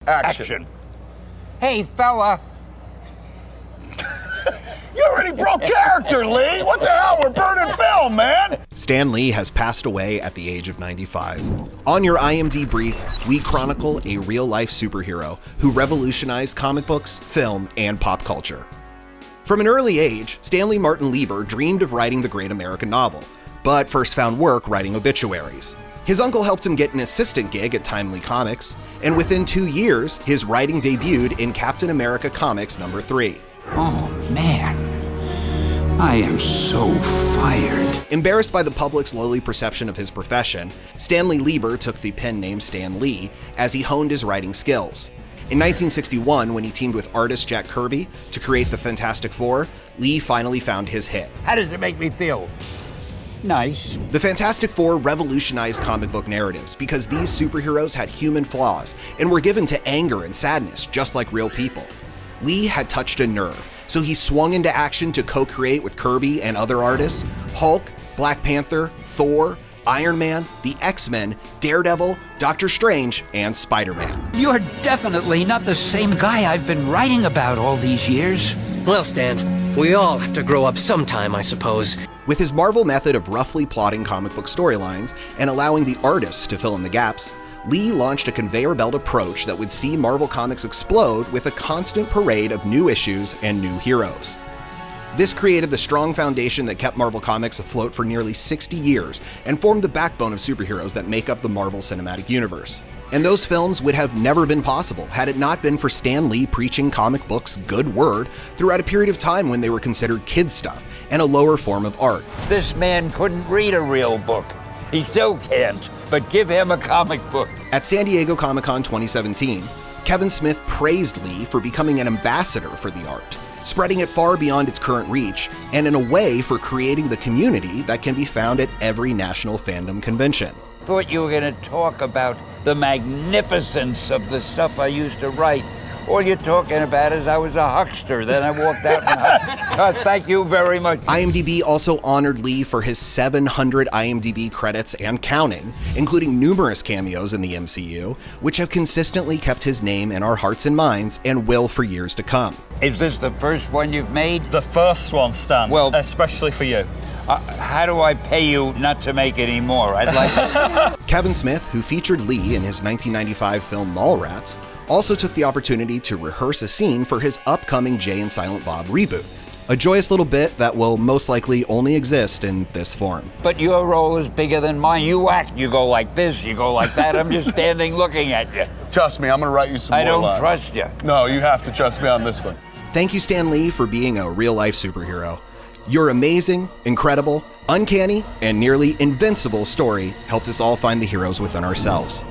Action. Hey, fella. You already broke character, Lee! What the hell? We're burning film, man! Stan Lee has passed away at the age of 95. On your IMDb brief, we chronicle a real-life superhero who revolutionized comic books, film, and pop culture. From an early age, Stanley Martin Lieber dreamed of writing the great American novel, but first found work writing obituaries. His uncle helped him get an assistant gig at Timely Comics, and within 2 years, his writing debuted in Captain America Comics #3. Oh, man. I am so fired. Embarrassed by the public's lowly perception of his profession, Stanley Lieber took the pen name Stan Lee as he honed his writing skills. In 1961, when he teamed with artist Jack Kirby to create the Fantastic Four, Lee finally found his hit. How does it make me feel? Nice. The Fantastic Four revolutionized comic book narratives because these superheroes had human flaws and were given to anger and sadness just like real people. Lee had touched a nerve, so he swung into action to co-create with Kirby and other artists Hulk, Black Panther, Thor, Iron Man, the X-Men, Daredevil, Doctor Strange, and Spider-Man. You're definitely not the same guy I've been writing about all these years. Well, Stan, we all have to grow up sometime, I suppose. With his Marvel method of roughly plotting comic book storylines and allowing the artists to fill in the gaps, Lee launched a conveyor belt approach that would see Marvel Comics explode with a constant parade of new issues and new heroes. This created the strong foundation that kept Marvel Comics afloat for nearly 60 years and formed the backbone of superheroes that make up the Marvel Cinematic Universe. And those films would have never been possible had it not been for Stan Lee preaching comic books' good word throughout a period of time when they were considered kid stuff and a lower form of art. This man couldn't read a real book. He still can't, but give him a comic book. At San Diego Comic-Con 2017, Kevin Smith praised Lee for becoming an ambassador for the art, spreading it far beyond its current reach, and in a way for creating the community that can be found at every national fandom convention. Thought you were going to talk about the magnificence of the stuff I used to write. All you're talking about is I was a huckster, then I walked out and thank you very much. IMDb also honored Lee for his 700 IMDb credits and counting, including numerous cameos in the MCU, which have consistently kept his name in our hearts and minds and will for years to come. Is this the first one you've made? The first one, Stan, well, especially for you. How do I pay you not to make any more? I'd like to. Kevin Smith, who featured Lee in his 1995 film Mallrats, also took the opportunity to rehearse a scene for his upcoming Jay and Silent Bob reboot, a joyous little bit that will most likely only exist in this form. But your role is bigger than mine. You act, you go like this, you go like that. I'm just standing looking at you. Trust me, I'm gonna write you some more lines. I don't trust you. No, you have to trust me on this one. Thank you, Stan Lee, for being a real-life superhero. Your amazing, incredible, uncanny, and nearly invincible story helped us all find the heroes within ourselves.